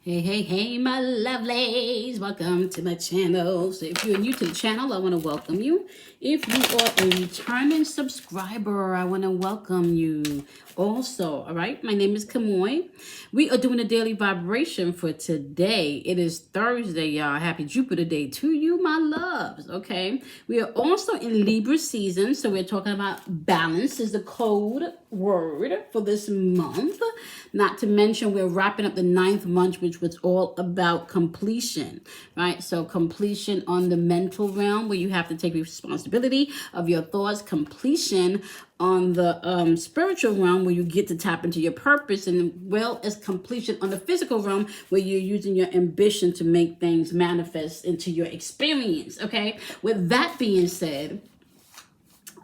Hey, hey, hey, my lovelies. Welcome to my channel. So if you're new to the channel, I want to welcome you. If you are a returning subscriber, I want to welcome you also. All right, my name is Kamoy. We are doing a daily vibration for today. It is Thursday, y'all. Happy Jupiter Day to you, my loves. Okay, we are also in Libra season, so we're talking about balance is the code word for this month. Not to mention, we're wrapping up the ninth month, which was all about completion, right? So completion on the mental realm, where you have to take responsibility of your thoughts. Completion on the spiritual realm, where you get to tap into your purpose, and well as completion on the physical realm, where you're using your ambition to make things manifest into your experience. Okay, with that being said,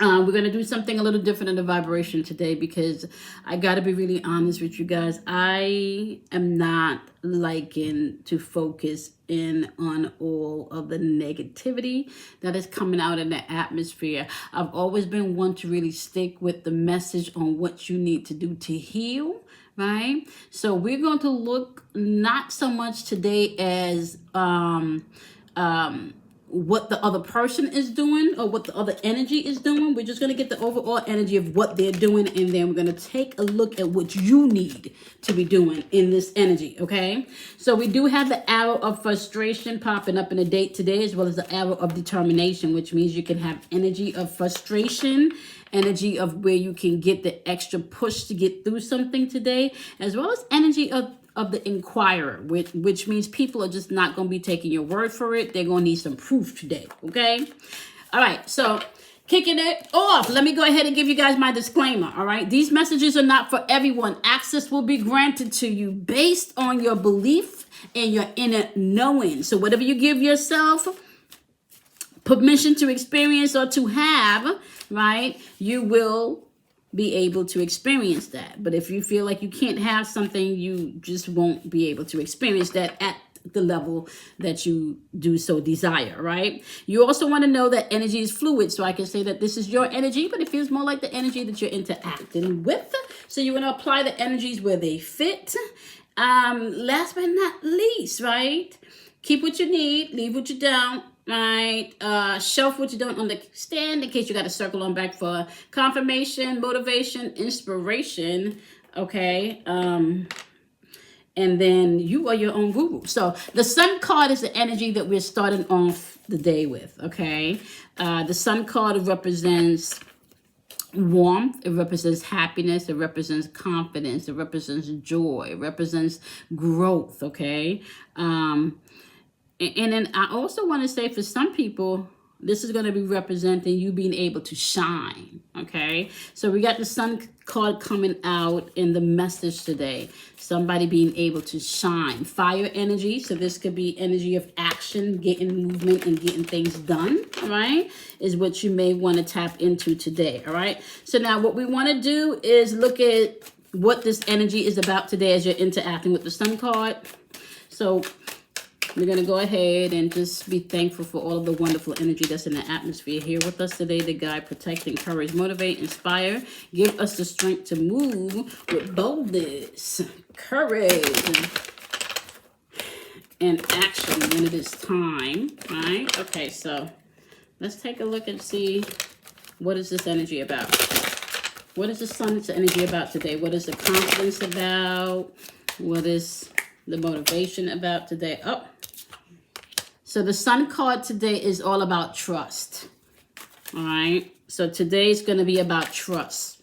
we're going to do something a little different in the vibration today, because I got to be really honest with you guys. I am not liking to focus in on all of the negativity that is coming out in the atmosphere. I've always been one to really stick with the message on what you need to do to heal. Right? So we're going to look not so much today as what the other person is doing or what the other energy is doing. We're just going to get the overall energy of what they're doing, and then we're going to take a look at what you need to be doing in this energy. Okay, so we do have the arrow of frustration popping up in the date today, as well as the arrow of determination, which means you can have energy of frustration, energy of where you can get the extra push to get through something today, as well as energy of the inquirer, which means people are just not going to be taking your word for it. They're going to need some proof today. Okay. All right. So kicking it off, let me go ahead and give you guys my disclaimer. All right. These messages are not for everyone. Access will be granted to you based on your belief and your inner knowing. So whatever you give yourself permission to experience or to have, right, you will be able to experience that. But if you feel like you can't have something, you just won't be able to experience that at the level that you do so desire, right? You also want to know that energy is fluid. So I can say that this is your energy, but it feels more like the energy that you're interacting with. So you want to apply the energies where they fit. Last but not least, right? Keep what you need, leave what you don't. Right, shelf what you don't understand in case you got to circle on back for confirmation, motivation, inspiration. Okay, and then you are your own guru. So the sun card is the energy that we're starting off the day with. Okay, the sun card represents warmth, it represents happiness, it represents confidence, it represents joy, it represents growth. Okay, and then I also want to say, for some people, this is going to be representing you being able to shine. Okay, so we got the sun card coming out in the message today. Somebody being able to shine. Fire energy. So this could be energy of action, getting movement and getting things done. All right, is what you may want to tap into today. All right. So now what we want to do is look at what this energy is about today as you're interacting with the sun card. So we're going to go ahead and just be thankful for all of the wonderful energy that's in the atmosphere here with us today to guide, protect, encourage, motivate, inspire. Give us the strength to move with boldness, courage, and action when it is time. Right? Okay, so let's take a look and see, what is this energy about? What is the sun's energy about today? What is the confidence about? What is the motivation about today? Oh, so the sun card today is all about trust. All right. So today is going to be about trust.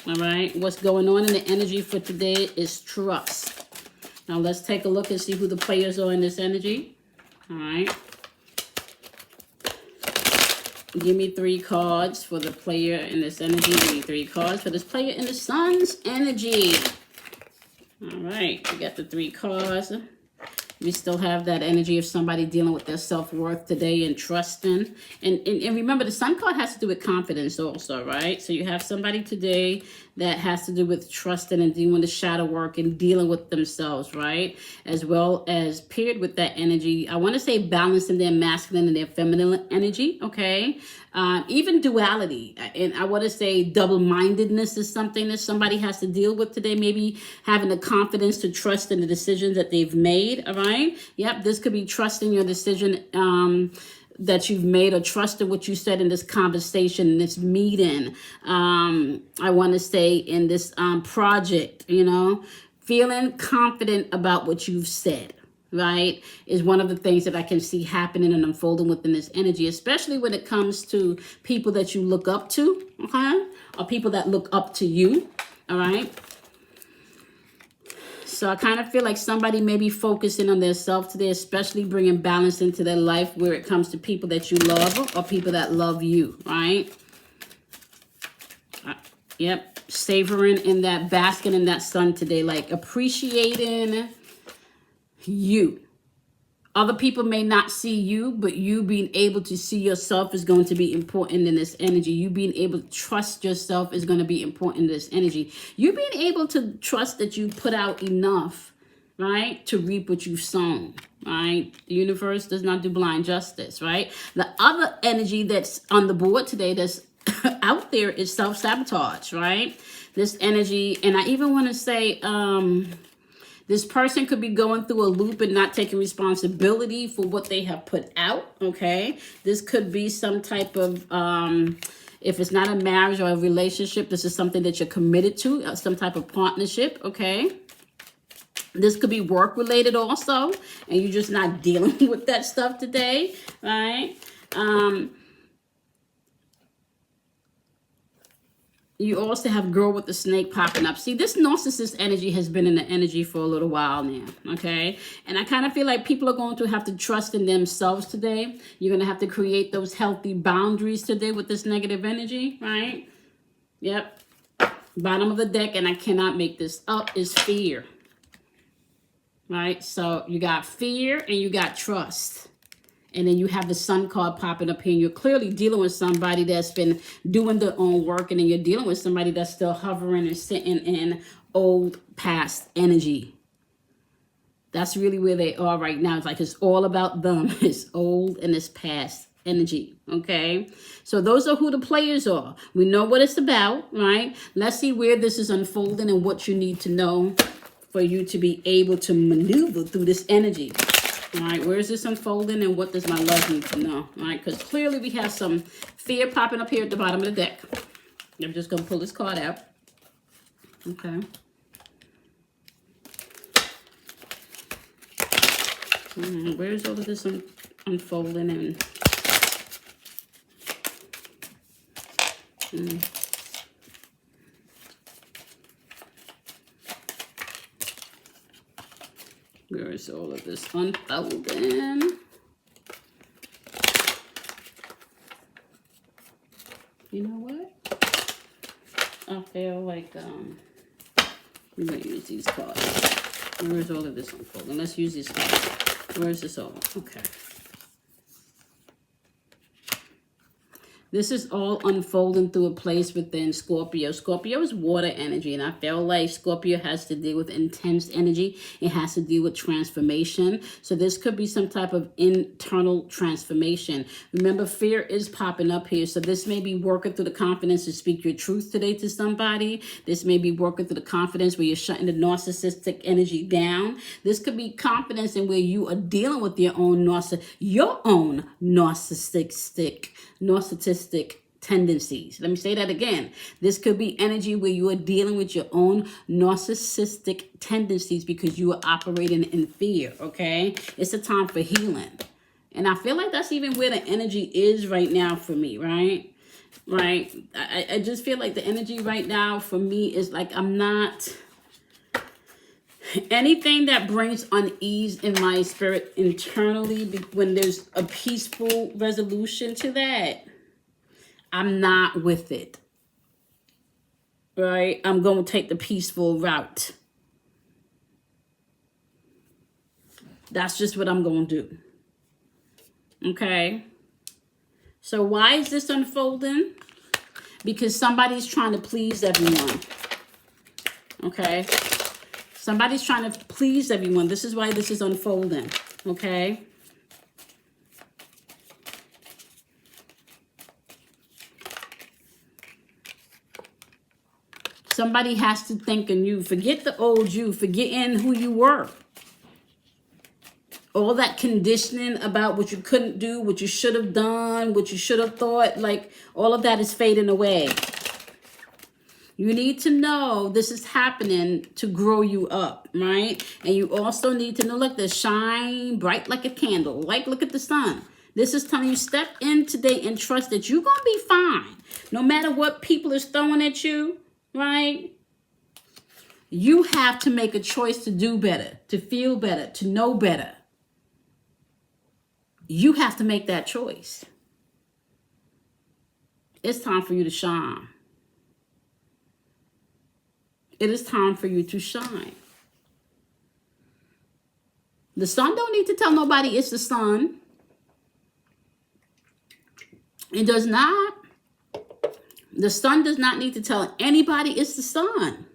All right. What's going on in the energy for today is trust. Now let's take a look and see who the players are in this energy. All right. Give me 3 cards for the player in this energy. Give me 3 cards for this player in the sun's energy. All right. We got the 3 cards. We still have that energy of somebody dealing with their self-worth today and trusting. And remember, the sun card has to do with confidence also, right? So you have somebody today that has to do with trusting and doing the shadow work and dealing with themselves, right? As well as paired with that energy, I want to say balancing their masculine and their feminine energy, okay? Even duality, and I want to say double-mindedness is something that somebody has to deal with today. Maybe having the confidence to trust in the decisions that they've made, all right? Yep, this could be trusting your decision that you've made, or trust in what you said in this conversation, in this meeting. I want to say in this project, you know, feeling confident about what you've said, right, is one of the things that I can see happening and unfolding within this energy, especially when it comes to people that you look up to, okay, or people that look up to you, all right? So I kind of feel like somebody may be focusing on their self today, especially bringing balance into their life where it comes to people that you love or people that love you, right? Yep, savoring in that, basking in that sun today, like appreciating you. Other people may not see you, but you being able to see yourself is going to be important in this energy. You being able to trust yourself is going to be important in this energy. You being able to trust that you put out enough, right, to reap what you've sown, right? The universe does not do blind justice, right? The other energy that's on the board today that's out there is self-sabotage, right? This energy, and I even want to say, this person could be going through a loop and not taking responsibility for what they have put out, okay? This could be some type of, if it's not a marriage or a relationship, this is something that you're committed to, some type of partnership, okay? This could be work-related also, and you're just not dealing with that stuff today, right? You also have girl with the snake popping up. See, this narcissist energy has been in the energy for a little while now, okay? And I kind of feel like people are going to have to trust in themselves today. You're going to have to create those healthy boundaries today with this negative energy, right? Yep. Bottom of the deck, and I cannot make this up, is fear, right? So you got fear and you got trust. And then you have the sun card popping up here. And you're clearly dealing with somebody that's been doing their own work. And then you're dealing with somebody that's still hovering and sitting in old past energy. That's really where they are right now. It's like it's all about them. It's old and it's past energy. Okay? So those are who the players are. We know what it's about, right? Let's see where this is unfolding and what you need to know for you to be able to maneuver through this energy. All right, where is this unfolding and what does my love need to know? All right, because clearly we have some fear popping up here at the bottom of the deck. I'm just going to pull this card out. Okay. Where's all of this unfolding and... Where is all of this unfolding? You know what? I feel like we're gonna use these cards. Where is all of this unfolding? Let's use these cards. Where is this all? Okay. This is all unfolding through a place within Scorpio. Scorpio is water energy, and I feel like Scorpio has to deal with intense energy. It has to deal with transformation. So this could be some type of internal transformation. Remember, fear is popping up here. So this may be working through the confidence to speak your truth today to somebody. This may be working through the confidence where you're shutting the narcissistic energy down. This could be confidence in where you are dealing with your own narcissistic tendencies. Let me say that again. This could be energy where you are dealing with your own narcissistic tendencies because you are operating in fear, okay? It's a time for healing. And I feel like that's even where the energy is right now for me, right? Right? I just feel like the energy right now for me is like I'm not... Anything that brings unease in my spirit internally, when there's a peaceful resolution to that, I'm not with it, right? I'm going to take the peaceful route. That's just what I'm going to do, okay? So why is this unfolding? Because somebody's trying to please everyone. Okay? Somebody's trying to please everyone. This is why this is unfolding. Okay? Somebody has to think in you. Forget the old you. Forgetting who you were. All that conditioning about what you couldn't do, what you should have done, what you should have thought, like all of that is fading away. You need to know this is happening to grow you up, right? And you also need to know, look, this shine bright like a candle. Like, look at the sun. This is telling you, step in today and trust that you're going to be fine. No matter what people is throwing at you, right? You have to make a choice to do better, to feel better, to know better. You have to make that choice. It's time for you to shine. It is time for you to shine. The sun don't need to tell nobody it's the sun. It does not. The sun does not need to tell anybody it's the sun.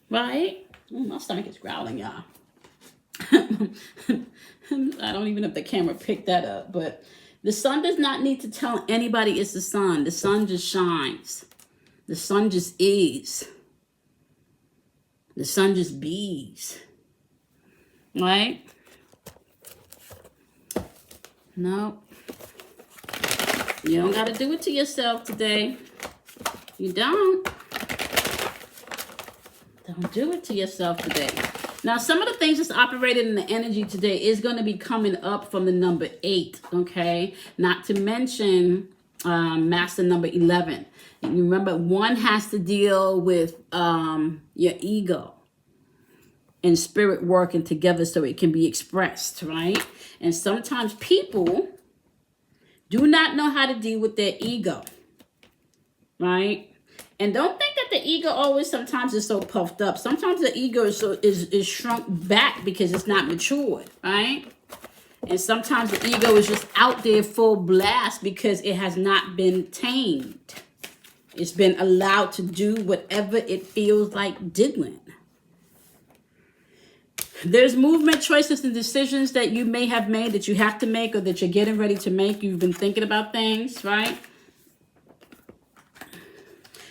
Right? Oh, my stomach is growling, y'all. I don't even know if the camera picked that up, but the sun does not need to tell anybody it's the sun. The sun just shines. The sun just is. The sun just bees. Right? No. You don't got to do it to yourself today. You don't. Don't do it to yourself today. Now, some of the things that's operated in the energy today is going to be coming up from the number 8, okay? Not to mention master number 11. And you remember, 1 has to deal with your ego and spirit working together so it can be expressed, right? And sometimes people do not know how to deal with their ego, right? And don't think that the ego always sometimes is so puffed up. Sometimes the ego is shrunk back because it's not matured, right? And sometimes the ego is just out there full blast because it has not been tamed. It's been allowed to do whatever it feels like doing. There's movement, choices, and decisions that you may have made that you have to make or that you're getting ready to make. You've been thinking about things, right?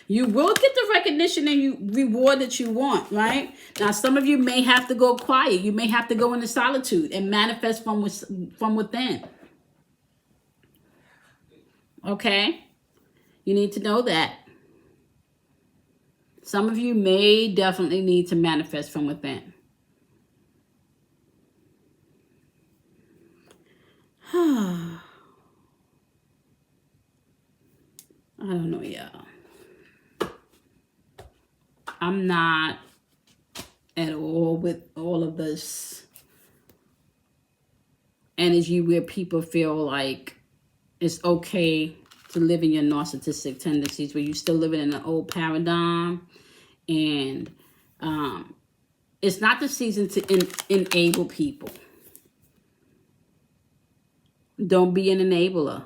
You will get the recognition and reward that you want, right? Now, some of you may have to go quiet. You may have to go into solitude and manifest from within. Okay? You need to know that. Some of you may definitely need to manifest from within. I don't know, y'all. I'm not at all with all of this energy where people feel like it's okay to live in your narcissistic tendencies, where you're still living in an old paradigm. And it's not the season to enable people. Don't be an enabler.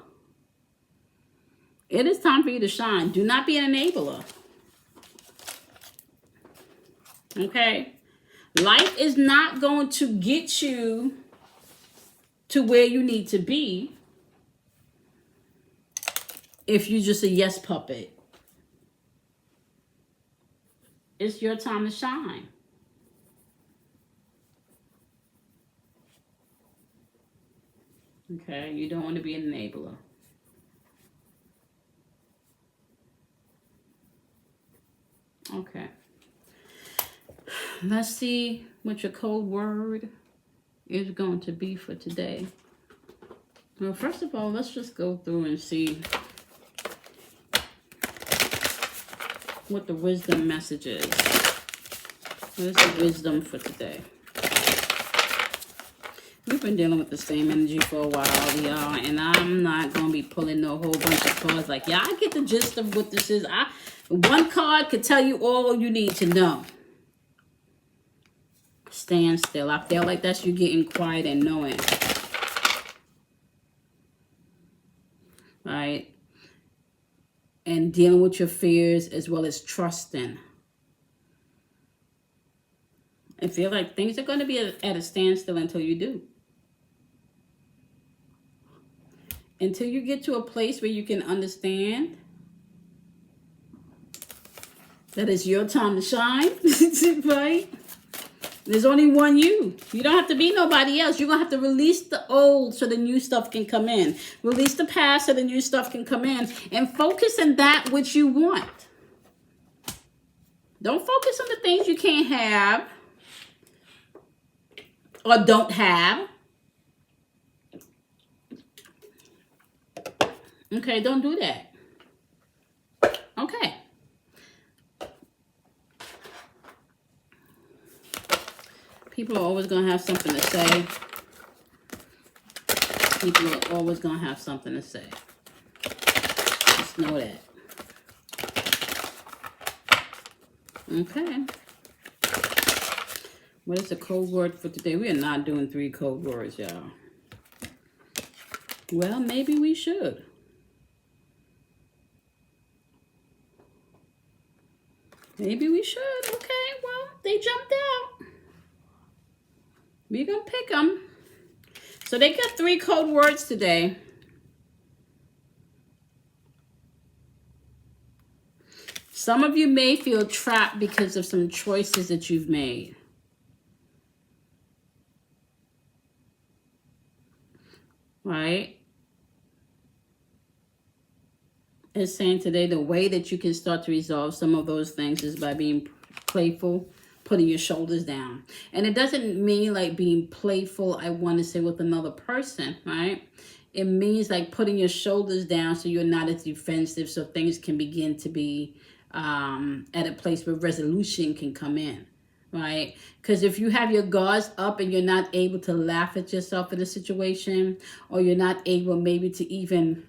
It is time for you to shine. Do not be an enabler. Okay? Life is not going to get you to where you need to be if you're just a yes puppet. It's your time to shine. Okay? You don't want to be an enabler. Okay. Let's see what your code word is going to be for today. Well, first of all, let's just go through and see what the wisdom message is. What is the wisdom for today? We've been dealing with the same energy for a while, y'all, and I'm not going to be pulling no whole bunch of cards. Like, yeah, I get the gist of what this is. One card could tell you all you need to know. Stand still. I feel like that's you getting quiet and knowing. Right? And dealing with your fears as well as trusting. I feel like things are going to be at a standstill until you do. Until you get to a place where you can understand that it's your time to shine, right? There's only one you. You don't have to be nobody else. You're going to have to release the old so the new stuff can come in. Release the past so the new stuff can come in. And focus on that which you want. Don't focus on the things you can't have or don't have. Okay, don't do that. Okay. People are always going to have something to say. People are always going to have something to say. Just know that. Okay. What is the code word for today? We are not doing 3 code words, y'all. Well, maybe we should. Maybe we should. Okay, well, they jumped out. We're going to pick them. So they got 3 code words today. Some of you may feel trapped because of some choices that you've made. Right? It's saying today the way that you can start to resolve some of those things is by being playful, putting your shoulders down. And it doesn't mean like being playful, I want to say, with another person, right? It means like putting your shoulders down so you're not as defensive, so things can begin to be at a place where resolution can come in, right? Because if you have your guards up and you're not able to laugh at yourself in a situation, or you're not able maybe to even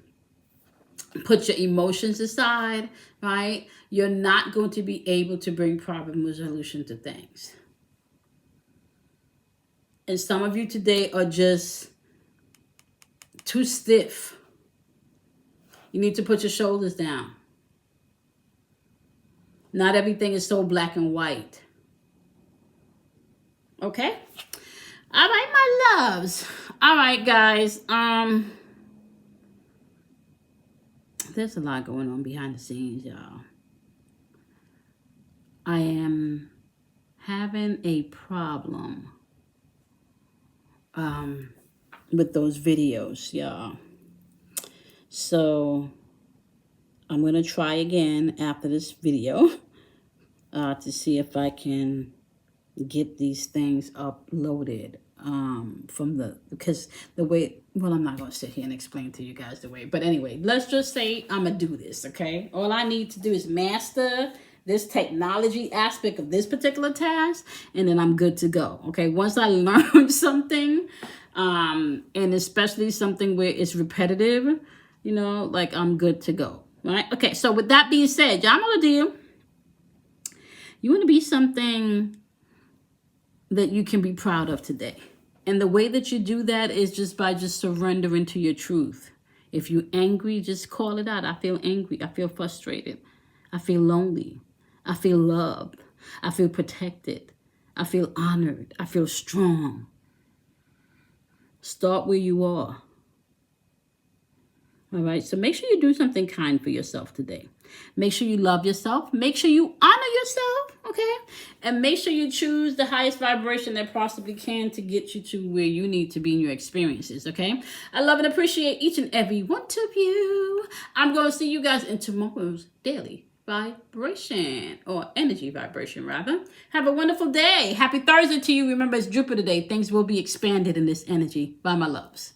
put your emotions aside, right? You're not going to be able to bring problem resolution to things. And some of you today are just too stiff. You need to put your shoulders down. Not everything is so black and white. Okay? All right, my loves. All right, guys. There's a lot going on behind the scenes, y'all. I am having a problem with those videos, y'all. So I'm going to try again after this video to see if I can get these things uploaded because the way, well, I'm not going to sit here and explain to you guys the way, but anyway, let's just say I'm going to do this, okay? All I need to do is master this technology aspect of this particular task, and then I'm good to go, okay? Once I learn something, and especially something where it's repetitive, you know, like I'm good to go, right? Okay, so with that being said, y'all know the deal. You want to be something that you can be proud of today. And the way that you do that is just by just surrendering to your truth. If you're angry, just call it out. I feel angry. I feel frustrated. I feel lonely. I feel loved. I feel protected. I feel honored. I feel strong. Start where you are. All right, so make sure you do something kind for yourself today. Make sure you love yourself. Make sure you honor yourself, okay? And make sure you choose the highest vibration that possibly can to get you to where you need to be in your experiences, okay? I love and appreciate each and every one of you. I'm going to see you guys in tomorrow's daily vibration, or energy vibration, rather. Have a wonderful day. Happy Thursday to you. Remember, it's Jupiter Day. Things will be expanded in this energy. Bye, my loves.